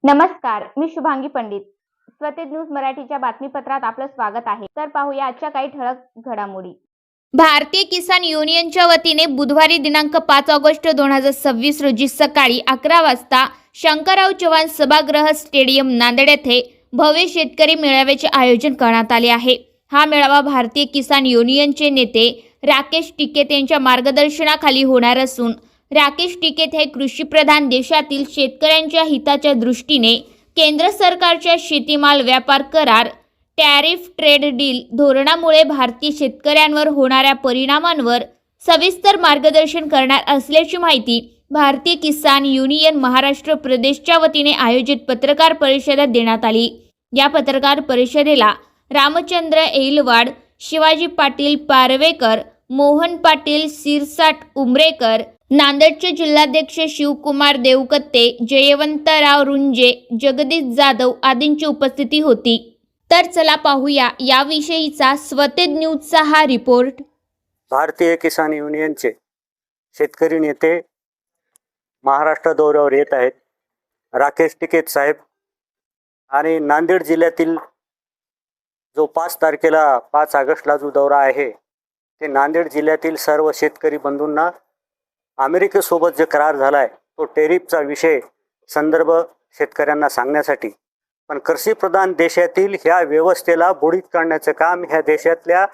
नमस्कार, मी शुभांगी पंडित. स्वतेज न्यूज मराठीच्या बातमीपत्रात आपलं स्वागत आहे. तर पाहूया आजच्या काही ठळक घडामोडी. भारतीय किसान युनियनच्या वतीने बुधवारी दिनांक 5 ऑगस्ट 2026 रोजी सकाळी 11 वाजता शंकरराव चव्हाण सभागृह स्टेडियम नांदेड येथे भव्य शेतकरी मेळाव्याचे आयोजन करण्यात आले आहे. हा मेळावा भारतीय किसान युनियनचे नेते राकेश टिकैत यांच्या मार्गदर्शनाखाली होणार असून राकेश टिकैत हे कृषीप्रधान देशातील शेतकऱ्यांच्या हिताच्या दृष्टीने केंद्र सरकारच्या शेतीमाल व्यापार करार टॅरिफ ट्रेड डील धोरणामुळे भारतीय शेतकऱ्यांवर होणाऱ्या परिणामांवर सविस्तर मार्गदर्शन करणार असल्याची माहिती भारतीय किसान युनियन महाराष्ट्र प्रदेशच्या वतीने आयोजित पत्रकार परिषदेत देण्यात आली. या पत्रकार परिषदेला रामचंद्र एलवाड, शिवाजी पाटील पारवेकर, मोहन पाटील सिरसाट उमरेकर, नांदेडचे जिल्हाध्यक्ष शिवकुमार देवकत्ते, जयवंतराव रुंजे, जगदीश जाधव आदींची उपस्थिती होती. तर चला पाहूया याविषयीचा स्वतेज न्यूजचा हा रिपोर्ट. भारतीय किसान युनियनचे शेतकरी नेते महाराष्ट्र दौऱ्यावर येत आहेत. राकेश टिकैत साहेब आणि नांदेड जिल्ह्यातील जो 5 ऑगस्टला जो दौरा आहे ते नांदेड जिल्ह्यातील सर्व शेतकरी बंधूंना अमेरिकेसोबत जे करार झाला आहे तो टेरिफचा विषय संदर्भ शेतकऱ्यांना सांगण्यासाठी, पण कृषीप्रधान देशातील ह्या व्यवस्थेला बुडीत काढण्याचं काम ह्या देशातल्या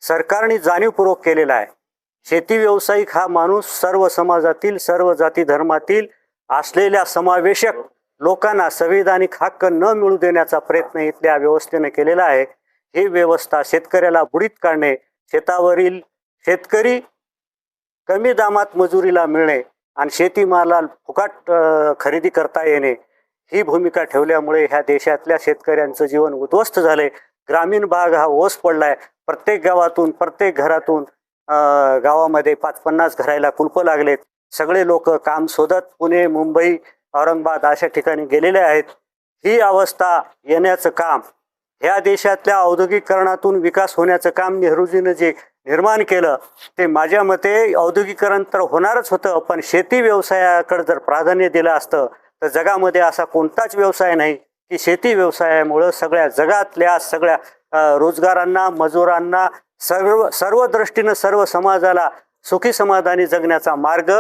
सरकारने जाणीवपूर्वक केलेलं आहे. शेती व्यावसायिक हा माणूस सर्व समाजातील सर्व जाती धर्मातील असलेल्या समावेशक लोकांना संविधानिक हक्क न मिळू देण्याचा प्रयत्न इथल्या व्यवस्थेने केलेला आहे. ही व्यवस्था शेतकऱ्याला बुडीत काढणे, शेतावरील शेतकरी कमी दामात मजुरीला मिळणे आणि शेतीमालाला फुकट खरेदी करता येणे ही भूमिका ठेवल्यामुळे ह्या देशातल्या शेतकऱ्यांचं जीवन उद्ध्वस्त झाले. ग्रामीण भाग हा ओस पडलाय. प्रत्येक गावातून प्रत्येक घरातून गावामध्ये 5-50 घराला कुलपं लागलेत. सगळे लोक काम शोधत पुणे, मुंबई, औरंगाबाद अशा ठिकाणी गेलेले आहेत. ही अवस्था येण्याचं काम ह्या देशातल्या औद्योगिकरणातून विकास होण्याचं काम नेहरूजीनं जे निर्माण केलं ते माझ्या मते औद्योगिकरण तर होणारच होतं, पण शेती व्यवसायाकडे जर प्राधान्य दिलं असतं तर जगामध्ये असा कोणताच व्यवसाय नाही की शेती व्यवसायामुळं सगळ्या जगातल्या सगळ्या रोजगारांना, मजुरांना, सर्व दृष्टीनं सर्व समाजाला सुखी समाधानी जगण्याचा मार्ग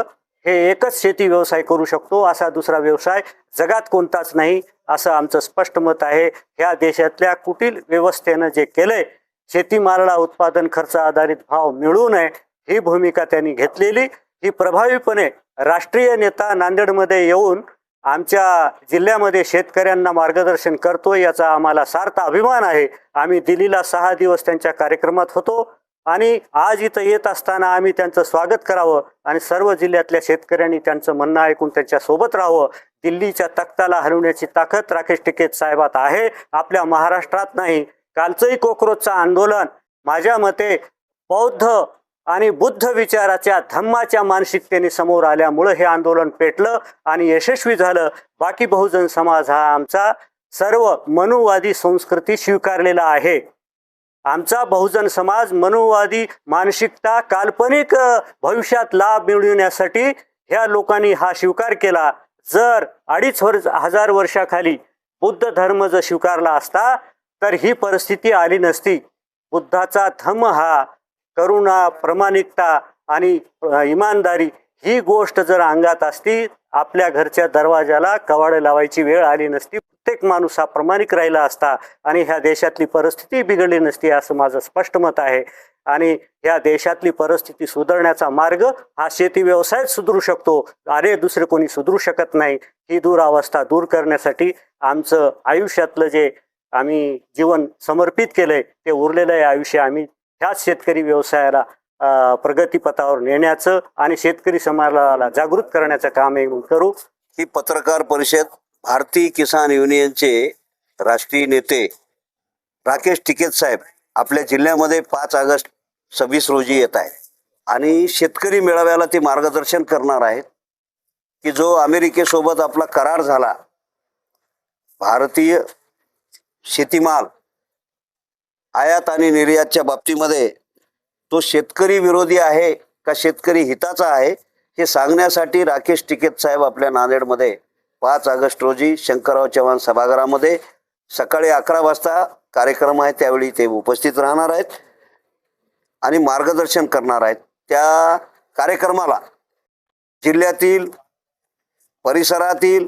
हे एकच शेती व्यवसाय करू शकतो. असा दुसरा व्यवसाय जगात कोणताच नाही असं आमचं स्पष्ट मत आहे. ह्या देशातल्या कुटील व्यवस्थेनं जे केलंय, शेतीमालाला उत्पादन खर्च आधारित भाव मिळू नये ही भूमिका त्यांनी घेतलेली, ही प्रभावीपणे राष्ट्रीय नेता नांदेडमध्ये येऊन आमच्या जिल्ह्यामध्ये शेतकऱ्यांना मार्गदर्शन करतो याचा आम्हाला सार्थ अभिमान आहे. आम्ही दिल्लीला 6 दिवस त्यांच्या कार्यक्रमात होतो आणि आज इथं येत असताना आम्ही त्यांचं स्वागत करावं आणि सर्व जिल्ह्यातल्या शेतकऱ्यांनी त्यांचं म्हणणं ऐकून त्यांच्या सोबत राहावं. दिल्लीच्या तख्ताला हलवण्याची ताकद राकेश टिकैत साहेबात आहे, आपल्या महाराष्ट्रात नाही. कालचंही कोकरोचचं आंदोलन माझ्या मते बौद्ध आणि बुद्ध विचाराच्या धम्माच्या मानसिकतेने समोर आल्यामुळं हे आंदोलन पेटलं आणि यशस्वी झालं. बाकी बहुजन समाज हा आमचा सर्व मनुवादी संस्कृती स्वीकारलेला आहे. आमचा बहुजन समाज मनुवादी मानसिकता, काल्पनिक भविष्यात लाभ मिळवण्यासाठी ह्या लोकांनी हा स्वीकार केला. जर 2,500 वर्षाखाली बुद्ध धर्म जर स्वीकारला असता तर ही परिस्थिती आली नसती. बुद्धाचा धम्म हा करुणा, प्रामाणिकता आणि इमानदारी ही गोष्ट जर अंगात असती, आपल्या घरच्या दरवाजाला कवाडं लावायची वेळ आली नसती. प्रत्येक माणूस हा प्रामाणिक राहिला असता आणि ह्या देशातली परिस्थिती बिघडली नसती असं माझं स्पष्ट मत आहे. आणि ह्या देशातली परिस्थिती सुधारण्याचा मार्ग हा शेती व्यवसायच सुधरू शकतो, अरे दुसरे कोणी सुधरू शकत नाही. ही दुरावस्था दूर करण्यासाठी आमचं आयुष्यातलं जे आम्ही जीवन समर्पित केलंय ते उरलेलं आयुष्य आम्ही ह्याच शेतकरी व्यवसायाला प्रगतीपथावर नेण्याचं आणि शेतकरी समाजाला जागृत करण्याचं काम करू. ही पत्रकार परिषद भारतीय किसान युनियनचे राष्ट्रीय नेते राकेश टिकैत साहेब आपल्या जिल्ह्यामध्ये 5 ऑगस्ट 26 रोजी येत आहे आणि शेतकरी मेळाव्याला ते मार्गदर्शन करणार आहेत की जो अमेरिकेसोबत आपला करार झाला, भारतीय शेतीमाल आयात आणि निर्यातच्या बाबतीमध्ये तो शेतकरी विरोधी आहे का शेतकरी हिताचा आहे हे सांगण्यासाठी राकेश टिकैत साहेब आपल्या नांदेडमध्ये 5 ऑगस्ट रोजी शंकरराव चव्हाण सभागृहामध्ये सकाळी 11 वाजता कार्यक्रम आहे. त्यावेळी ते उपस्थित राहणार आहेत आणि मार्गदर्शन करणार आहेत. त्या कार्यक्रमाला जिल्ह्यातील परिसरातील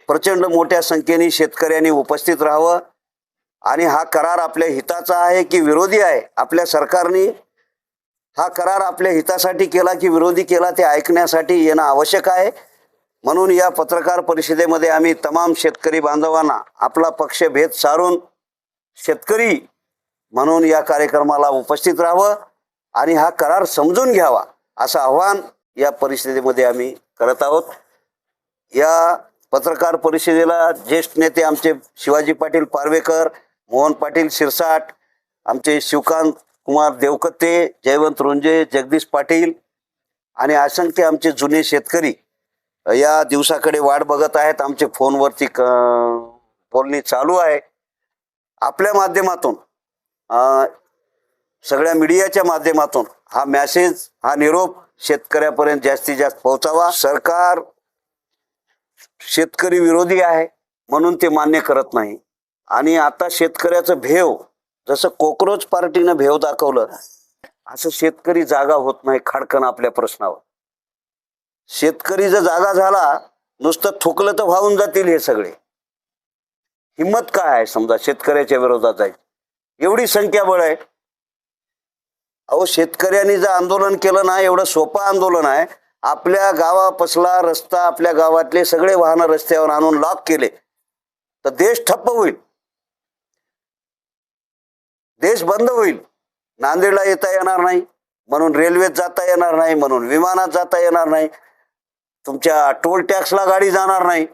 प्रचंड मोठ्या संख्येने शेतकऱ्यांनी उपस्थित राहावं. आणि हा करार आपल्या हिताचा आहे की विरोधी आहे, आपल्या सरकारने हा करार आपल्या हितासाठी केला की विरोधी केला ते ऐकण्यासाठी येणं आवश्यक आहे. म्हणून या पत्रकार परिषदेमध्ये आम्ही तमाम शेतकरी बांधवांना आपला पक्षभेद सारून शेतकरी म्हणून या कार्यक्रमाला उपस्थित राहावं आणि हा करार समजून घ्यावा असं आव्हान या परिषदेमध्ये आम्ही करत आहोत. या पत्रकार परिषदेला ज्येष्ठ नेते आमचे शिवाजी पाटील पारवेकर, मोहन पाटील शिरसाट, आमचे शिवकांत कुमार देवकते, जयवंत रुंजे, जगदीश पाटील आणि असंख्य आमचे जुने शेतकरी या दिवसाकडे वाट बघत आहेत. आमचे फोनवरती बोलणी चालू आहे. आपल्या माध्यमातून सगळ्या मीडियाच्या माध्यमातून हा मेसेज, हा निरोप शेतकऱ्यापर्यंत जास्तीत जास्त पोहोचावा. सरकार शेतकरी विरोधी आहे म्हणून ते मान्य करत नाही. आणि आता शेतकऱ्याचं भेव, जसं कॉकरोच पार्टीनं भेव दाखवलं असं शेतकरी जागा होत नाही खाडकन आपल्या प्रश्नावर. शेतकरी जर जागा झाला, नुसतं थुकलं तर वाहून जातील हे सगळे. हिम्मत काय आहे समजा शेतकऱ्याच्या विरोधात जायची? एवढी संख्याबळ आहे. अहो, शेतकऱ्यांनी जर आंदोलन केलं ना, एवढं सोपं आंदोलन आहे. आपल्या गावापासला रस्ता, आपल्या गावातले सगळे वाहनं रस्त्यावर आणून लॉक केले तर देश ठप्प होईल, देश बंद होईल. नांदेडला येता येणार नाही म्हणून रेल्वेत जाता येणार नाही, म्हणून विमानात जाता येणार नाही, तुमच्या टोल टॅक्सला गाडी जाणार नाही,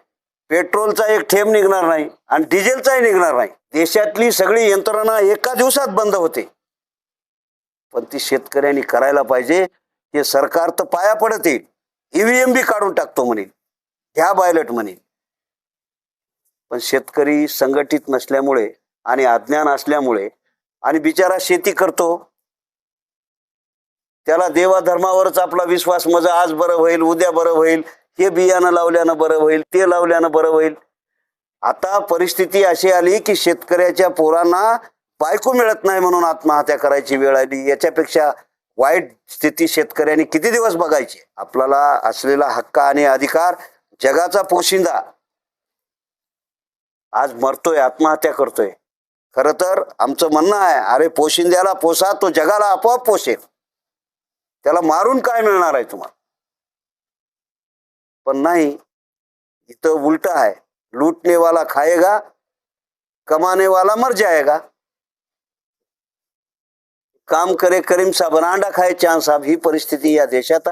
पेट्रोलचा एक थेंब निघणार नाही आणि डिझेलचाही निघणार नाही. देशातली सगळी यंत्रणा एका दिवसात बंद होते. पण ती शेतकऱ्यांनी करायला पाहिजे. ते सरकार तर पाया पडत येईल, ईव्हीएम बी काढून टाकतो म्हणेल, घ्या बायलट म्हणेल. पण शेतकरी संघटित नसल्यामुळे आणि अज्ञान असल्यामुळे आणि बिचारा शेती करतो, त्याला देवाधर्मावरच आपला विश्वास, मग आज बरं होईल, उद्या बरं होईल, हे बियाणं लावल्यानं बरं होईल, ते लावल्यानं बरं होईल. आता परिस्थिती अशी आली की शेतकऱ्याच्या पोरांना बायको मिळत नाही म्हणून आत्महत्या करायची वेळ आली. याच्यापेक्षा वाईट स्थिती शेतकऱ्यांनी किती दिवस बघायची? आपल्याला असलेला हक्क आणि अधिकार, जगाचा पोशिंदा आज मरतोय, आत्महत्या करतोय. खरं तर आमचं म्हणणं आहे, अरे पोशिंद्याला पोसा, तो जगाला आपोआप पोषेल. त्याला मारून काय मिळणार आहे तुम्हाला? पण नाही, इथं उलट आहे. लूटने वाला खाएगा, कमाने वाला मर जाएगा. काम करे करीम साहब, अंडा खाए चांद साहब, ही परिस्थिती या देशात आहे.